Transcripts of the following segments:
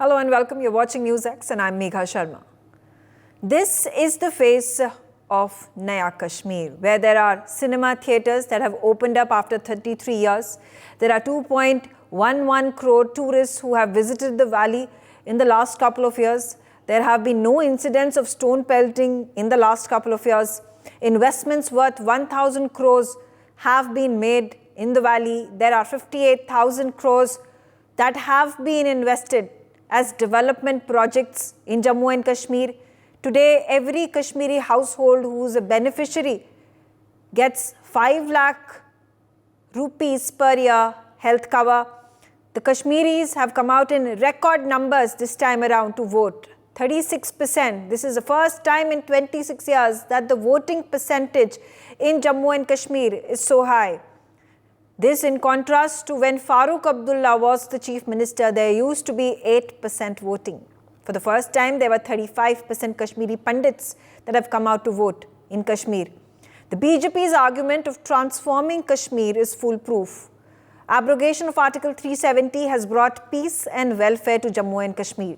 Hello and welcome. You're watching NewsX and I'm Megha Sharma. This is the face of Naya Kashmir, where there are cinema theatres that have opened up after 33 years. There are 2.11 crore tourists who have visited the valley in the last couple of years. There have been no incidents of stone pelting in the last couple of years. Investments worth 1,000 crores have been made in the valley. There are 58,000 crores that have been invested as development projects in Jammu and Kashmir. Today, every Kashmiri household who is a beneficiary gets 5 lakh rupees per year health cover. The Kashmiris have come out in record numbers this time around to vote. 36%. This is the first time in 26 years that the voting percentage in Jammu and Kashmir is so high. This in contrast to when Farooq Abdullah was the chief minister, there used to be 8% voting. For the first time, there were 35% Kashmiri Pandits that have come out to vote in Kashmir. The BJP's argument of transforming Kashmir is foolproof. Abrogation of Article 370 has brought peace and welfare to Jammu and Kashmir.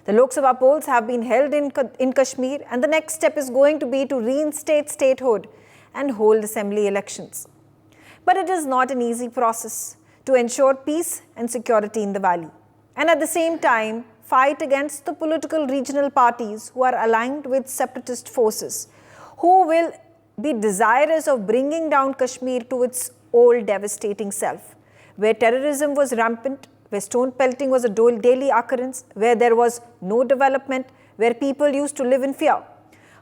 The Lok Sabha polls have been held in Kashmir, and the next step is going to be to reinstate statehood and hold assembly elections. But it is not an easy process to ensure peace and security in the valley, and at the same time fight against the political regional parties who are aligned with separatist forces, who will be desirous of bringing down Kashmir to its old devastating self, where terrorism was rampant, where stone pelting was a daily occurrence, where there was no development, where people used to live in fear.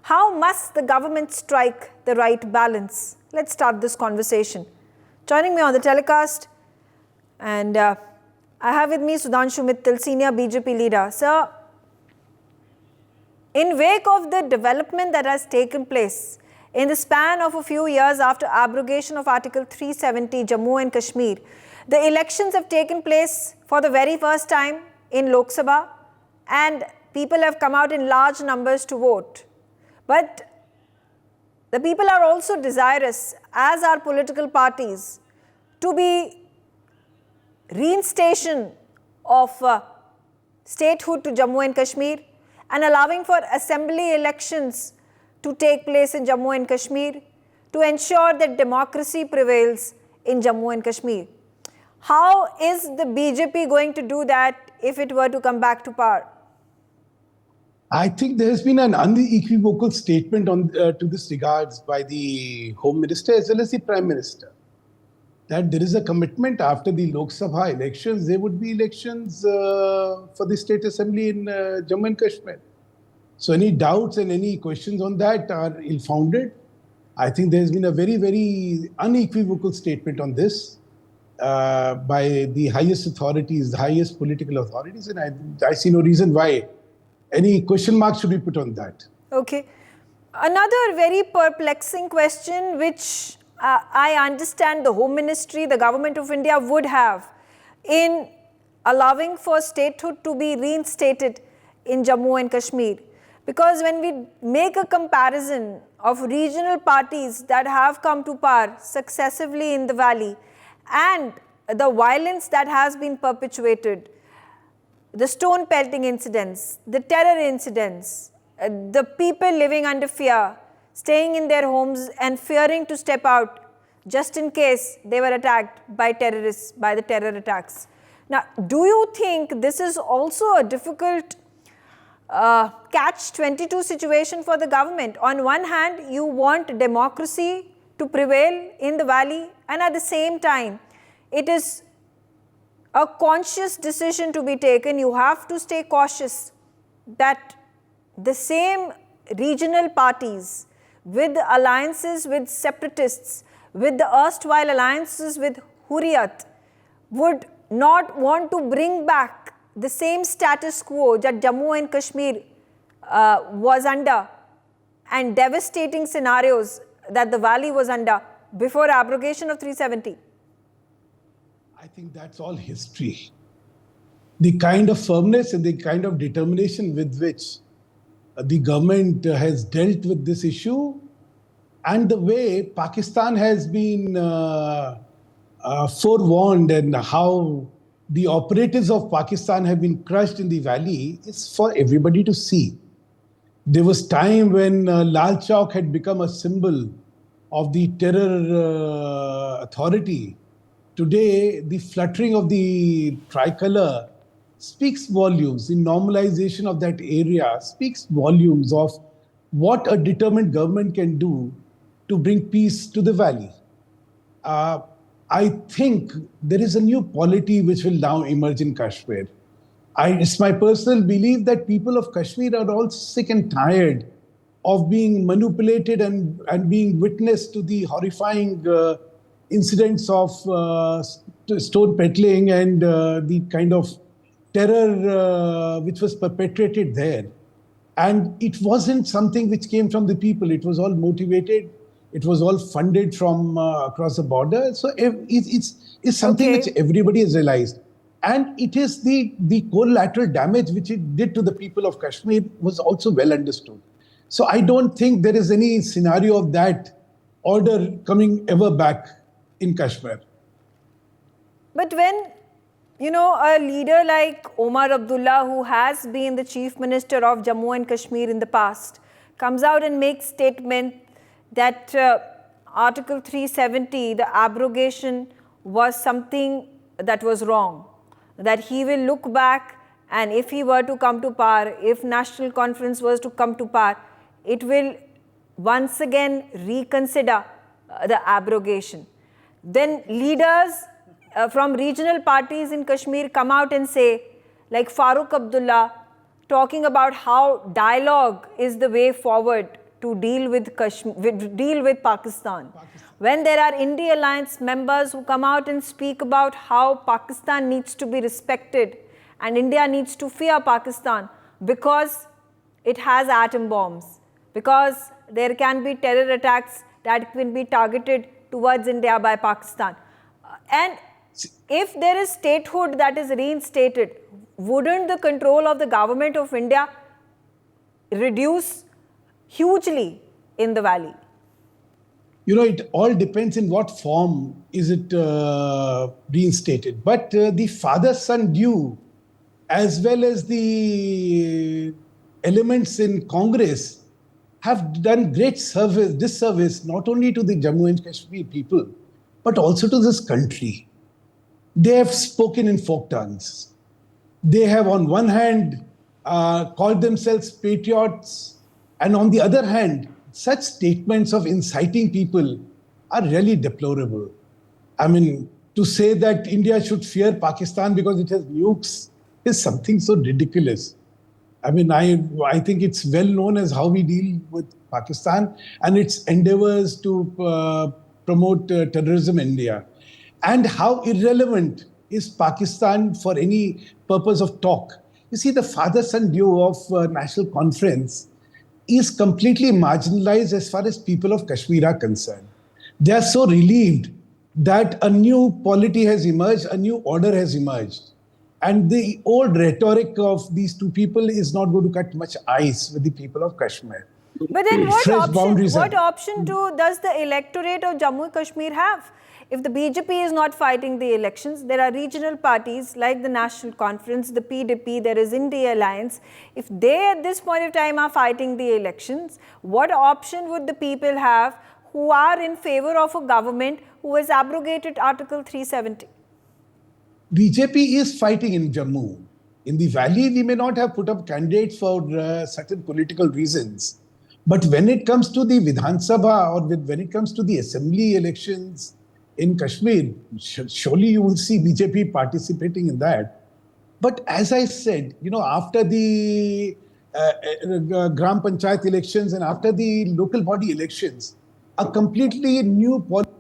How must the government strike the right balance? Let's start this conversation. Joining me on the telecast, and I have with me Sudhanshu Mittal, senior BJP leader. Sir, in wake of the development that has taken place in the span of a few years after abrogation of Article 370, Jammu and Kashmir, the elections have taken place for the very first time in Lok Sabha, and people have come out in large numbers to vote. But the people are also desirous, as are political parties, to be reinstation of statehood to Jammu and Kashmir and allowing for assembly elections to take place in Jammu and Kashmir to ensure that democracy prevails in Jammu and Kashmir. How is the BJP going to do that if it were to come back to power? I think there has been an unequivocal statement to this regards by the Home Minister as well as the Prime Minister, that there is a commitment after the Lok Sabha elections, there would be elections for the State Assembly in Jammu and Kashmir. So any doubts and any questions on that are ill-founded. I think there has been a very, very unequivocal statement on this by the highest authorities, the highest political authorities, and I see no reason why any question marks should be put on that. Okay. Another very perplexing question, which I understand the Home Ministry, the Government of India would have in allowing for statehood to be reinstated in Jammu and Kashmir. Because when we make a comparison of regional parties that have come to power successively in the valley and the violence that has been perpetuated, the stone pelting incidents, the terror incidents, the people living under fear, staying in their homes and fearing to step out just in case they were attacked by terrorists, by the terror attacks. Now, do you think this is also a difficult catch-22 situation for the government? On one hand, you want democracy to prevail in the valley, and at the same time, it is a conscious decision to be taken. You have to stay cautious that the same regional parties with alliances with separatists, with the erstwhile alliances with Hurriyat, would not want to bring back the same status quo that Jammu and Kashmir was under, and devastating scenarios that the valley was under before abrogation of 370. I think that's all history. The kind of firmness and the kind of determination with which the government has dealt with this issue, and the way Pakistan has been forewarned, and how the operatives of Pakistan have been crushed in the valley is for everybody to see. There was time when Lal Chowk had become a symbol of the terror authority. Today, the fluttering of the tricolor speaks volumes. The normalization of that area speaks volumes of what a determined government can do to bring peace to the valley. I think there is a new polity which will now emerge in Kashmir. It's my personal belief that people of Kashmir are all sick and tired of being manipulated and being witness to the horrifying incidents of stone peddling and the kind of terror which was perpetrated there. And it wasn't something which came from the people. It was all motivated. It was all funded from across the border. So it's something which everybody has realized. And it is the collateral damage which it did to the people of Kashmir was also well understood. So I don't think there is any scenario of that order coming ever back in Kashmir. But when, a leader like Omar Abdullah, who has been the Chief Minister of Jammu and Kashmir in the past, comes out and makes statement that Article 370, the abrogation, was something that was wrong, that he will look back, and if he were to come to power, if National Conference was to come to power, it will once again reconsider the abrogation. Then leaders from regional parties in Kashmir come out and say, like Farooq Abdullah, talking about how dialogue is the way forward to deal with Pakistan. When there are India Alliance members who come out and speak about how Pakistan needs to be respected and India needs to fear Pakistan because it has atom bombs, because there can be terror attacks that can be targeted towards India by Pakistan. And if there is statehood that is reinstated, wouldn't the control of the government of India reduce hugely in the valley? It all depends in what form is it reinstated. But the father-son due, as well as the elements in Congress, have done great disservice not only to the Jammu and Kashmir people, but also to this country. They have spoken in folk tongues. They have, on one hand, called themselves patriots, and on the other hand, such statements of inciting people are really deplorable. I mean, to say that India should fear Pakistan because it has nukes is something so ridiculous. I mean, I think it's well known as how we deal with Pakistan and its endeavors to promote terrorism in India, and how irrelevant is Pakistan for any purpose of talk. You see, the father-son due of National Conference is completely marginalized as far as people of Kashmir are concerned. They are so relieved that a new polity has emerged, a new order has emerged. And the old rhetoric of these two people is not going to cut much ice with the people of Kashmir. But then what option does the electorate of Jammu and Kashmir have? If the BJP is not fighting the elections, there are regional parties like the National Conference, the PDP, there is India Alliance. If they at this point of time are fighting the elections, what option would the people have who are in favor of a government who has abrogated Article 370? BJP is fighting in Jammu. In the valley, we may not have put up candidates for certain political reasons. But when it comes to the Vidhan Sabha or when it comes to the assembly elections in Kashmir, surely you will see BJP participating in that. But as I said, after the Gram Panchayat elections and after the local body elections, a completely new policy.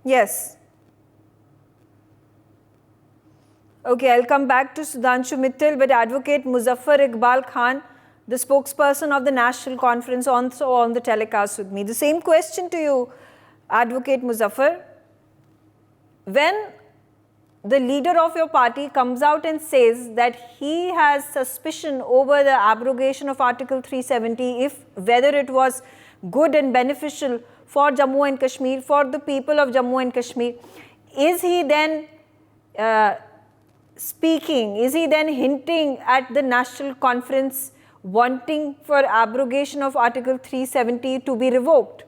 Yes. Okay, I'll come back to Sudhanshu Mittal, but Advocate Muzaffar Iqbal Khan, the spokesperson of the National Conference, also on the telecast with me. The same question to you, Advocate Muzaffar. When the leader of your party comes out and says that he has suspicion over the abrogation of Article 370, whether it was good and beneficial for Jammu and Kashmir, for the people of Jammu and Kashmir, is he then speaking, is he then hinting at the national conference wanting for abrogation of Article 370 to be revoked?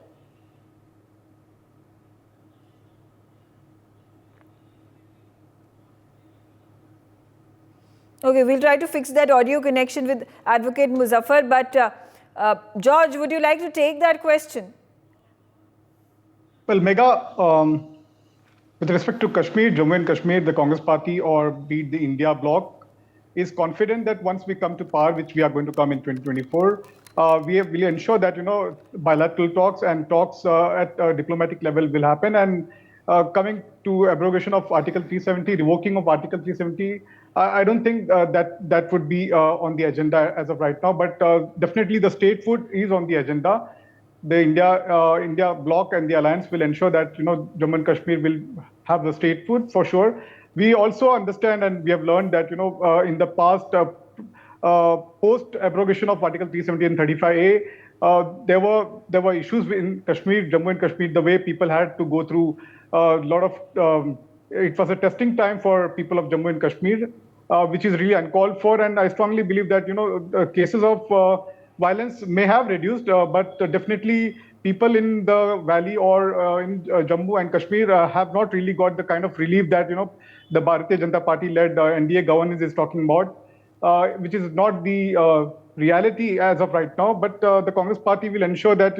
Okay, we'll try to fix that audio connection with Advocate Muzaffar, but George, would you like to take that question? Well, Megha, with respect to Kashmir, Jammu and Kashmir, the Congress Party or be it the India bloc is confident that once we come to power, which we are going to come in 2024, we will ensure that bilateral talks and talks at a diplomatic level will happen. And coming to abrogation of Article 370, revoking of Article 370, I don't think that would be on the agenda as of right now. But definitely the statehood is on the agenda. The India bloc and the alliance will ensure that Jammu and Kashmir will have the statehood for sure. We also understand and we have learned that in the past post abrogation of Article 370 and 35A, there were issues in Kashmir, Jammu and Kashmir, the way people had to go through a lot of. It was a testing time for people of Jammu and Kashmir, which is really uncalled for. And I strongly believe that cases of violence may have reduced, but definitely people in the valley or in Jammu and Kashmir have not really got the kind of relief that the Bharatiya Janata Party-led NDA governance is talking about, which is not the reality as of right now. But the Congress Party will ensure that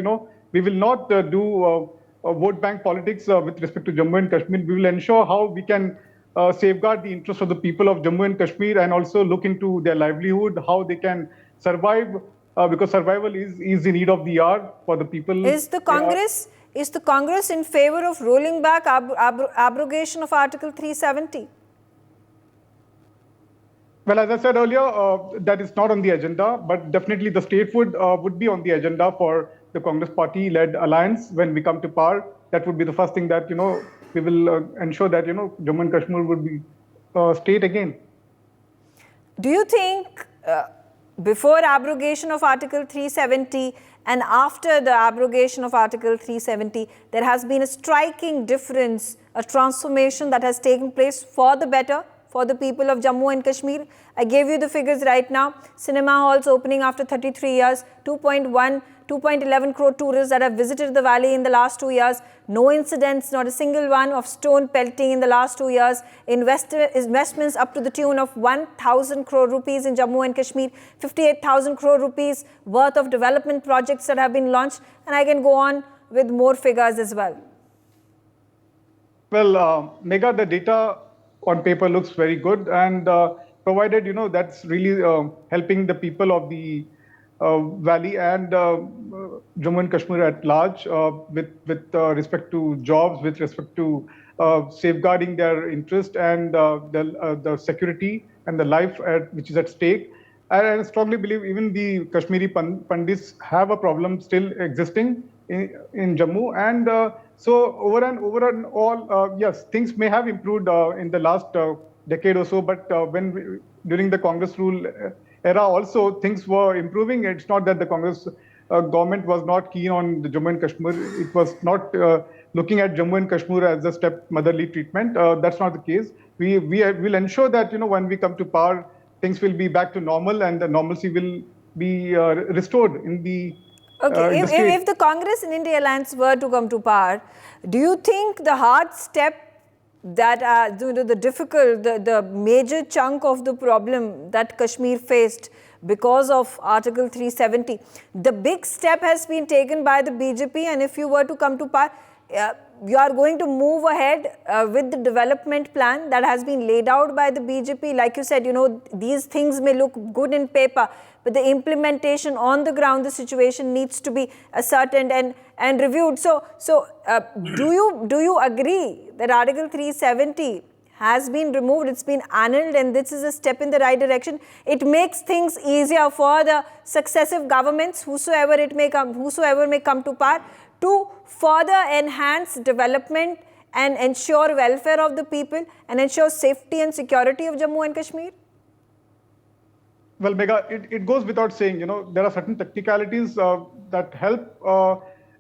we will not do vote bank politics with respect to Jammu and Kashmir. We will ensure how we can safeguard the interests of the people of Jammu and Kashmir and also look into their livelihood, how they can survive. Because survival is the need of the hour for the people. Is the Congress in favor of rolling back abrogation of Article 370? Well, as I said earlier, that is not on the agenda, but definitely the statehood would be on the agenda for the Congress Party-led alliance when we come to power. That would be the first thing that we will ensure that Jammu and Kashmir would be state again. Do you think? Before abrogation of Article 370 and after the abrogation of Article 370, there has been a striking difference, a transformation that has taken place for the better for the people of Jammu and Kashmir. I gave you the figures right now. Cinema halls opening after 33 years, 2.11 crore tourists that have visited the valley in the last 2 years. No incidents, not a single one of stone pelting in the last 2 years. Investments up to the tune of 1,000 crore rupees in Jammu and Kashmir. 58,000 crore rupees worth of development projects that have been launched. And I can go on with more figures as well. Well, Megha, the data on paper looks very good. And provided, that's really helping the people of the Valley and Jammu and Kashmir at large with respect to jobs, with respect to safeguarding their interest and the security and the life which is at stake. I strongly believe even the Kashmiri Pandits have a problem still existing in Jammu. And so over and all, yes, things may have improved in the last decade or so, but during the Congress rule era also, things were improving. It's not that the Congress government was not keen on the Jammu and Kashmir. It was not looking at Jammu and Kashmir as a stepmotherly treatment. That's not the case. We will ensure that when we come to power, things will be back to normal and the normalcy will be restored in the Okay, if the Congress and India alliance were to come to power, do you think the hard step that the major chunk of the problem that Kashmir faced because of Article 370, the big step has been taken by the BJP, and if you were to come to power, you are going to move ahead with the development plan that has been laid out by the BJP. Like you said, these things may look good in paper, but the implementation on the ground, the situation needs to be ascertained and reviewed. So do you agree that Article 370 has been removed, it's been annulled, and this is a step in the right direction? It makes things easier for the successive governments, whosoever may come to power, to further enhance development and ensure welfare of the people and ensure safety and security of Jammu and Kashmir? Well, Megha, it goes without saying, there are certain technicalities that help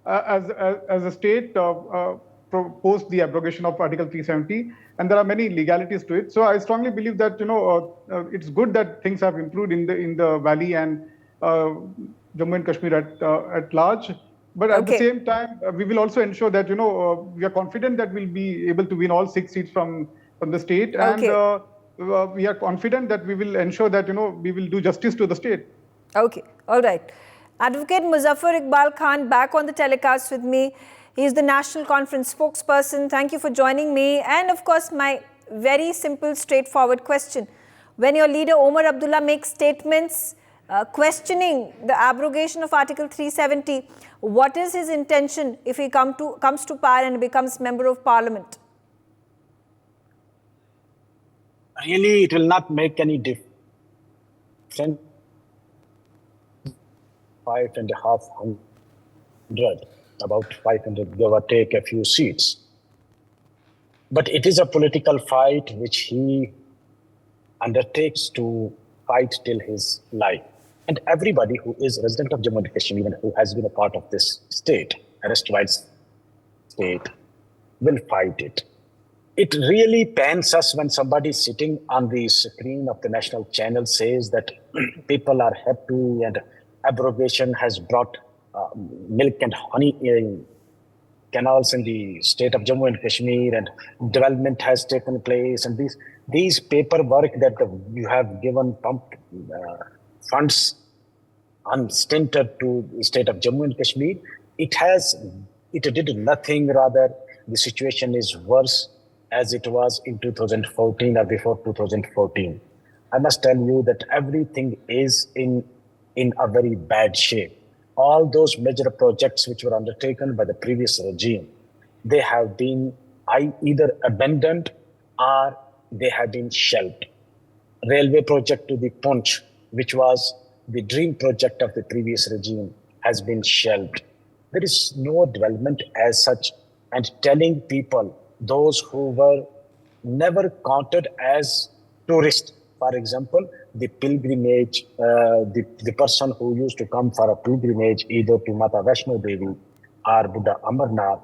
as a state propose the abrogation of Article 370, and there are many legalities to it. So I strongly believe that it's good that things have improved in the valley and Jammu and Kashmir at large. But at the same time, we will also ensure that we are confident that we'll be able to win all 6 seats from the state, and we are confident that we will ensure that we will do justice to the state. Okay, all right. Advocate Muzaffar Iqbal Khan back on the telecast with me. He is the National Conference spokesperson. Thank you for joining me. And of course, my very simple, straightforward question. When your leader Omar Abdullah makes statements questioning the abrogation of Article 370, what is his intention if he comes to power and becomes Member of Parliament? Really, it will not make any difference. 5,500, about 500, give or take a few seats. But it is a political fight which he undertakes to fight till his life. And everybody who is a resident of Jammu and Kashmir and who has been a part of this state, erstwhile state, will fight it. It really pains us when somebody sitting on the screen of the national channel says that people are happy and abrogation has brought milk and honey in canals in the state of Jammu and Kashmir and development has taken place. And these paperwork that you have given pumped funds unstinted to the state of Jammu and Kashmir, it did nothing. Rather, the situation is worse as it was in 2014 or before 2014. I must tell you that everything is in a very bad shape. All those major projects which were undertaken by the previous regime, they have been either abandoned or they have been shelved. Railway project to the Punch, which was the dream project of the previous regime, has been shelved. There is no development as such, and telling people, those who were never counted as tourists, for example, the pilgrimage, the person who used to come for a pilgrimage either to Mata Vaishno Devi or Buddha Amarnath,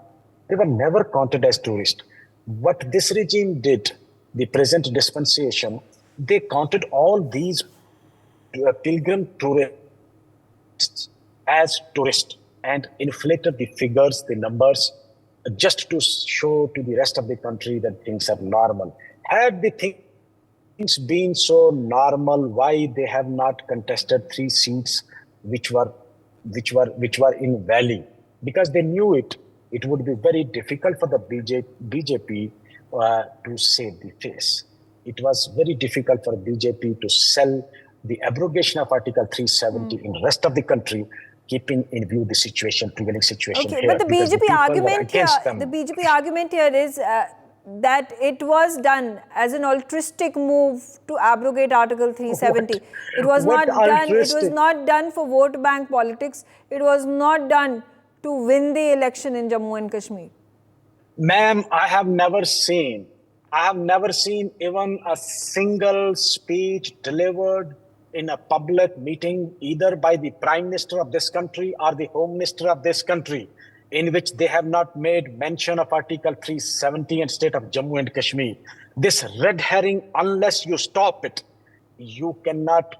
they were never counted as tourists. What this regime did, the present dispensation, they counted all these pilgrim tourists as tourists and inflated the figures, the numbers, just to show to the rest of the country that things are normal. Had the things been so normal, why they have not contested 3 seats which were in Valley? Because they knew it would be very difficult for the BJP to save the face. It was very difficult for BJP to sell the abrogation of Article 370 in the rest of the country, keeping in view the prevailing situation here. But the BJP argument here is that it was done as an altruistic move to abrogate Article 370. It was not done for vote bank politics. It was not done to win the election in Jammu and Kashmir. Ma'am, I have never seen even a single speech delivered in a public meeting, either by the Prime Minister of this country or the Home Minister of this country, in which they have not made mention of Article 370 and state of Jammu and Kashmir. This red herring, unless you stop it, you cannot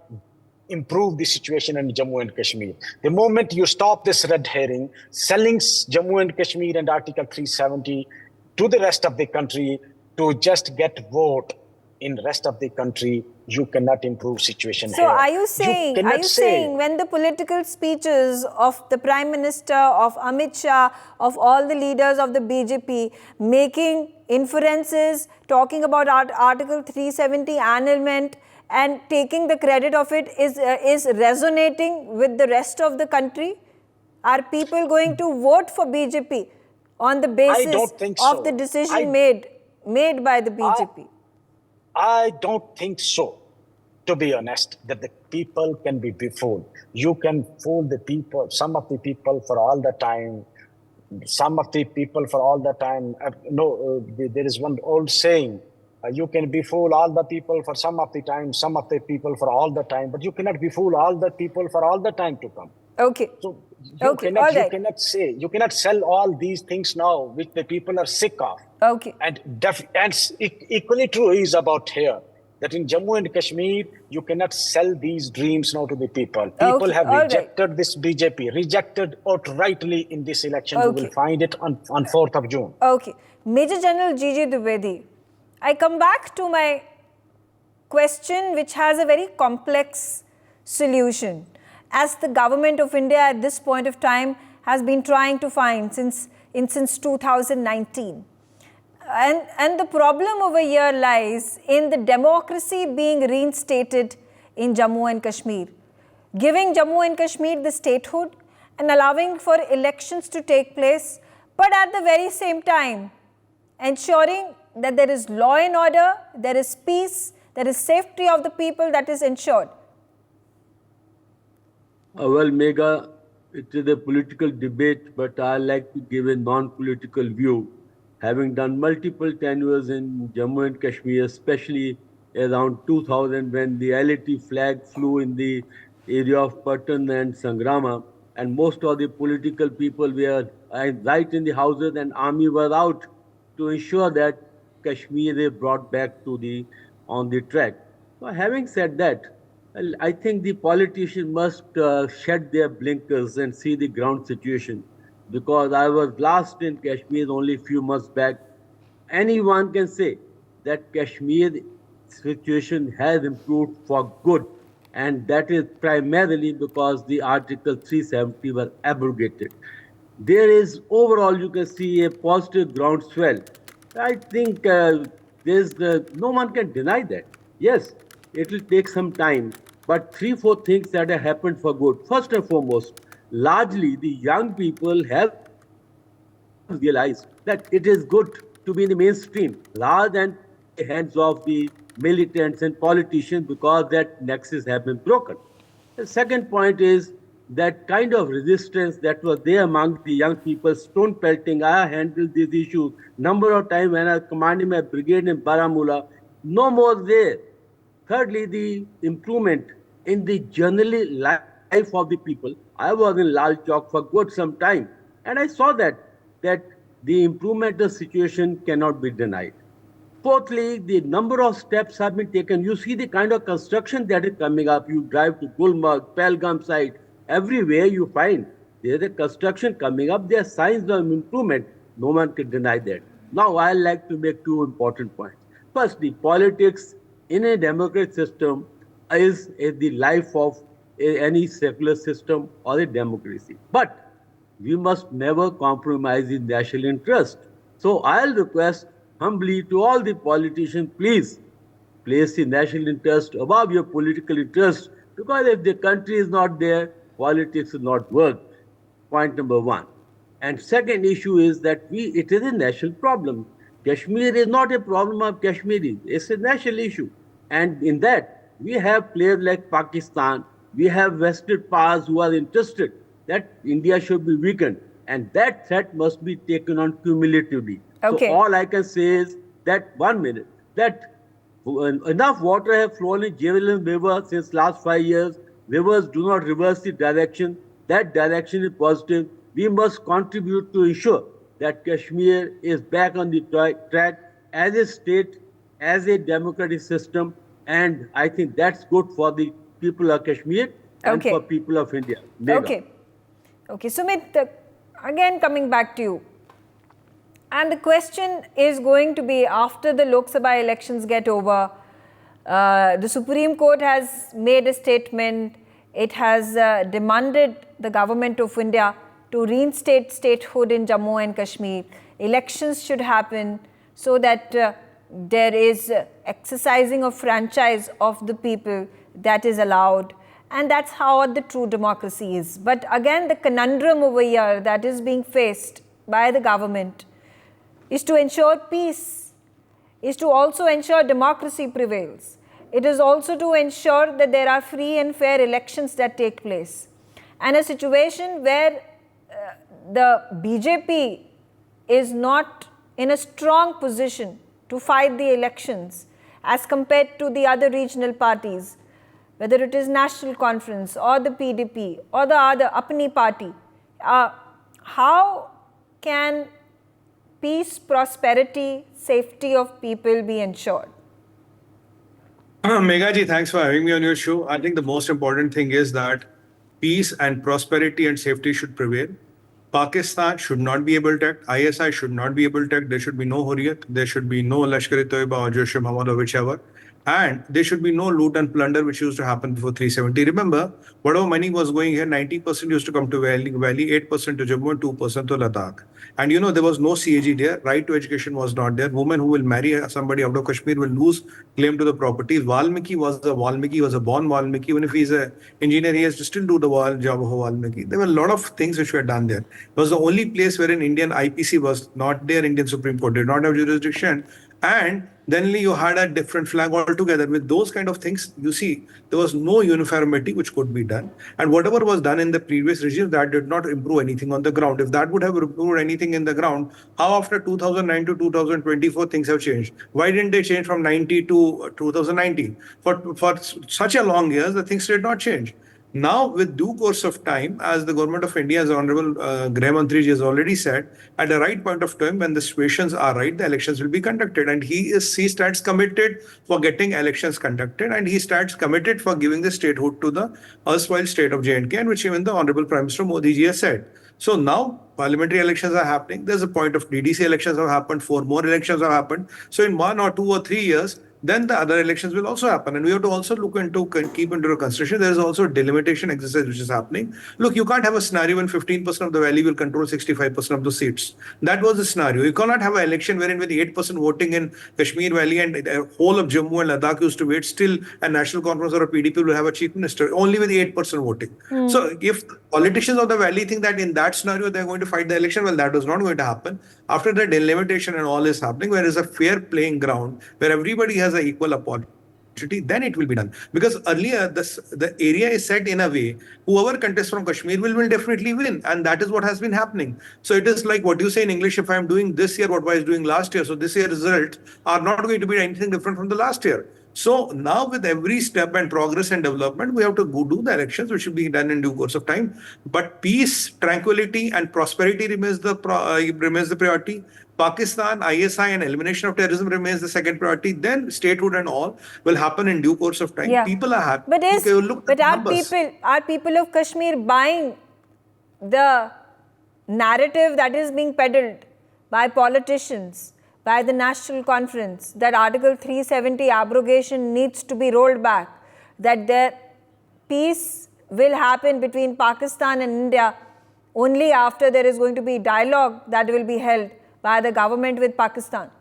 improve the situation in Jammu and Kashmir. The moment you stop this red herring, selling Jammu and Kashmir and Article 370 to the rest of the country to just get vote in rest of the country, you cannot improve situation here. So are you saying when the political speeches of the Prime Minister, of Amit Shah, of all the leaders of the BJP making inferences, talking about Article 370 annulment and taking the credit of it is resonating with the rest of the country? Are people going to vote for BJP on the basis of the decision made by the BJP? I don't think so, to be honest, that the people can be befooled. You can fool the people, some of the people for all the time. There is one old saying, You can befool all the people for some of the time, some of the people for all the time, but you cannot befool all the people for all the time to come. Okay. So Okay, all right. you cannot sell all these things now, which the people are sick of. Okay. And equally true is about here, that in Jammu and Kashmir, you cannot sell these dreams now to the people. People Okay, have all rejected this BJP, rejected outrightly in this election. You will find it on 4th of June. Okay. Major General G.G. Dwivedi, I come back to my question, which has a very complex solution, as the government of India at this point of time has been trying to find since 2019. And the problem over here lies in the democracy being reinstated in Jammu and Kashmir, giving Jammu and Kashmir the statehood and allowing for elections to take place, but at the very same time ensuring that there is law and order, there is peace, there is safety of the people that is ensured. Well, Megha, it is a political debate, but I like to give a non-political view. Having done multiple tenures in Jammu and Kashmir, especially around 2000 when the LAT flag flew in the area of Patan and Sangrama, and most of the political people were right in the houses and army were out to ensure that Kashmir is brought back on the track. So having said that, I think the politicians must shed their blinkers and see the ground situation. Because I was last in Kashmir only a few months back. Anyone can say that Kashmir situation has improved for good. And that is primarily because the Article 370 were abrogated. There is overall, you can see a positive groundswell. I think no one can deny that. Yes, it will take some time, but 3-4 things that have happened for good. First and foremost, largely the young people have realized that it is good to be in the mainstream rather than the hands of the militants and politicians, because that nexus has been broken. The second point is that kind of resistance that was there among the young people, stone pelting. I handled these issues number of times when I was commanding my brigade in Baramulla. No more there. Thirdly, the improvement in the generally life of the people. I was in Lal Chowk for good some time, and I saw that the improvement of the situation cannot be denied. Fourthly, the number of steps have been taken. You see the kind of construction that is coming up. You drive to Gulmarg, Pahalgam side, everywhere you find there is a construction coming up. There are signs of improvement. No one can deny that. Now, I like to make 2 important points. First, the politics in a democratic system is the life of any secular system or a democracy. But we must never compromise the national interest. So I'll request humbly to all the politicians, please place the national interest above your political interest, because if the country is not there, politics will not work. Point number 1. And second issue is that it is a national problem. Kashmir is not a problem of Kashmiris. It's a national issue. And in that, we have players like Pakistan, we have vested powers who are interested that India should be weakened. And that threat must be taken on cumulatively. Okay. So all I can say is that enough water have flown in Javelin River since last 5 years. Rivers do not reverse the direction. That direction is positive. We must contribute to ensure that Kashmir is back on the track as a state, as a democratic system. And I think that's good for the people of Kashmir and for people of India. Megha. Okay, Sumit, again coming back to you. And the question is going to be, after the Lok Sabha elections get over, the Supreme Court has made a statement. It has demanded the government of India to reinstate statehood in Jammu and Kashmir. Elections should happen so that there is exercising of franchise of the people that is allowed. And that's how the true democracy is. But again, the conundrum over here that is being faced by the government is to ensure peace, is to also ensure democracy prevails. It is also to ensure that there are free and fair elections that take place. And a situation where the BJP is not in a strong position to fight the elections as compared to the other regional parties, whether it is National Conference or the PDP or the other Apni party, how can peace, prosperity, safety of people be ensured? Megha ji, thanks for having me on your show. I think the most important thing is that peace and prosperity and safety should prevail. Pakistan should not be able to act. ISI should not be able to act. There should be no Hurriyat. There should be no Lashkar-e-Toiba or Jaish-e-Mohammed or whichever. And there should be no loot and plunder which used to happen before 370. Remember, whatever money was going here, 90% used to come to Valley, 8% to Jammu and 2% to Ladakh. And there was no CAG there. Right to education was not there. Women who will marry somebody out of Kashmir will lose claim to the property. Valmiki was a born Valmiki. Even if he's an engineer, he has to still do the job of a Valmiki. There were a lot of things which were done there. It was the only place where an Indian IPC was not there. Indian Supreme Court did not have jurisdiction. And then you had a different flag altogether. With those kind of things, you see, there was no uniformity which could be done. And whatever was done in the previous regime, that did not improve anything on the ground. If that would have improved anything in the ground, how after 2009 to 2024 things have changed? Why didn't they change from 90 to 2019? For such a long years, the things did not change. Now, with due course of time, as the government of India, as Honorable Graha Mantri ji has already said, at the right point of time, when the situations are right, the elections will be conducted. And he stands committed for getting elections conducted, and he stands committed for giving the statehood to the erstwhile state of J&K, and which even the Honorable Prime Minister Modi ji has said. So now parliamentary elections are happening. There's a point of DDC elections have happened, 4 more elections have happened. So in 1 or 2 or 3 years, then the other elections will also happen. And we have to also keep into consideration, there is also a delimitation exercise which is happening. Look, you can't have a scenario when 15% of the valley will control 65% of the seats. That was the scenario. You cannot have an election wherein with 8% voting in Kashmir Valley and the whole of Jammu and Ladakh used to wait, still a National Conference or a PDP will have a chief minister, only with 8% voting. So if politicians of the valley think that in that scenario they're going to fight the election, well, that was not going to happen. After the delimitation and all is happening, where is a fair playing ground, where everybody has an equal opportunity, then it will be done. Because earlier, the area is set in a way, whoever contests from Kashmir will definitely win. And that is what has been happening. So it is like what you say in English, if I'm doing this year what I was doing last year, so this year's results are not going to be anything different from the last year. So now with every step and progress and development, we have to go do the elections, which will be done in due course of time. But peace, tranquility and prosperity remains the priority. Pakistan, ISI and elimination of terrorism remains the second priority. Then statehood and all will happen in due course of time. Yeah. People are happy. But are people of Kashmir buying the narrative that is being peddled by politicians, by the National Conference, that Article 370 abrogation needs to be rolled back, that the peace will happen between Pakistan and India only after there is going to be dialogue that will be held by the government with Pakistan?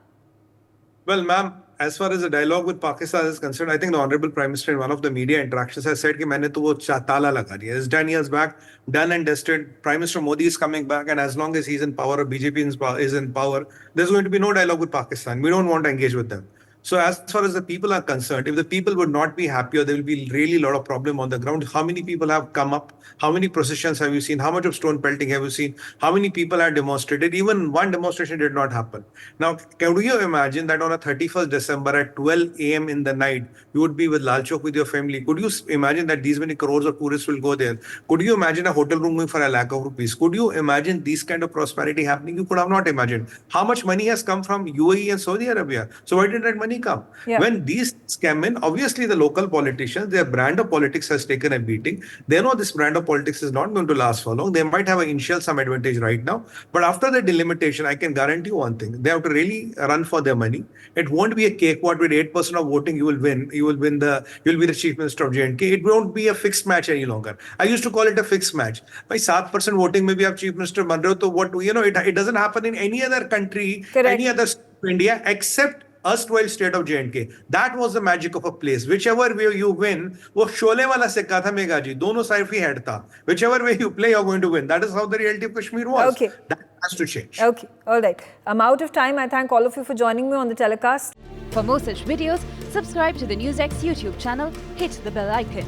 Well, ma'am, as far as the dialogue with Pakistan is concerned, I think the Honorable Prime Minister in one of the media interactions has said that I have tala laga diya. It's done years back, done and dusted. Prime Minister Modi is coming back, and as long as he's in power or BJP is in power, there's going to be no dialogue with Pakistan. We don't want to engage with them. So as far as the people are concerned, if the people would not be happy or there will be really a lot of problem on the ground, how many people have come up? How many processions have you seen? How much of stone pelting have you seen? How many people have demonstrated? Even one demonstration did not happen. Now, can you imagine that on a 31st December at 12 a.m. in the night, you would be with Lal Chowk with your family? Could you imagine that these many crores of tourists will go there? Could you imagine a hotel room going for $1 lakh rupees? Could you imagine these kind of prosperity happening? You could have not imagined. How much money has come from UAE and Saudi Arabia? So why did that money come? Yeah. When these come in, obviously the local politicians, their brand of politics has taken a beating. They know this brand of politics is not going to last for long. They might have an initial some advantage right now, but after the delimitation, I can guarantee you one thing: they have to really run for their money. It won't be a cakewalk with 8% of voting. You will win. You'll be the chief minister of J&K. It won't be a fixed match any longer. I used to call it a fixed match. By 7% voting, maybe have chief minister ban rahe ho, to what it doesn't happen in any other country, Correct. Any other India except erstwhile state of J&K. That was the magic of a place. Whichever way you win, वो शोले वाला सिक्का था मेघा जी, दोनों side ही head था. Whichever way you play, you're going to win. That is how the reality of Kashmir was. Okay. That has to change. Okay, all right. I'm out of time. I thank all of you for joining me on the telecast. For more such videos, subscribe to the NewsX YouTube channel, hit the bell icon.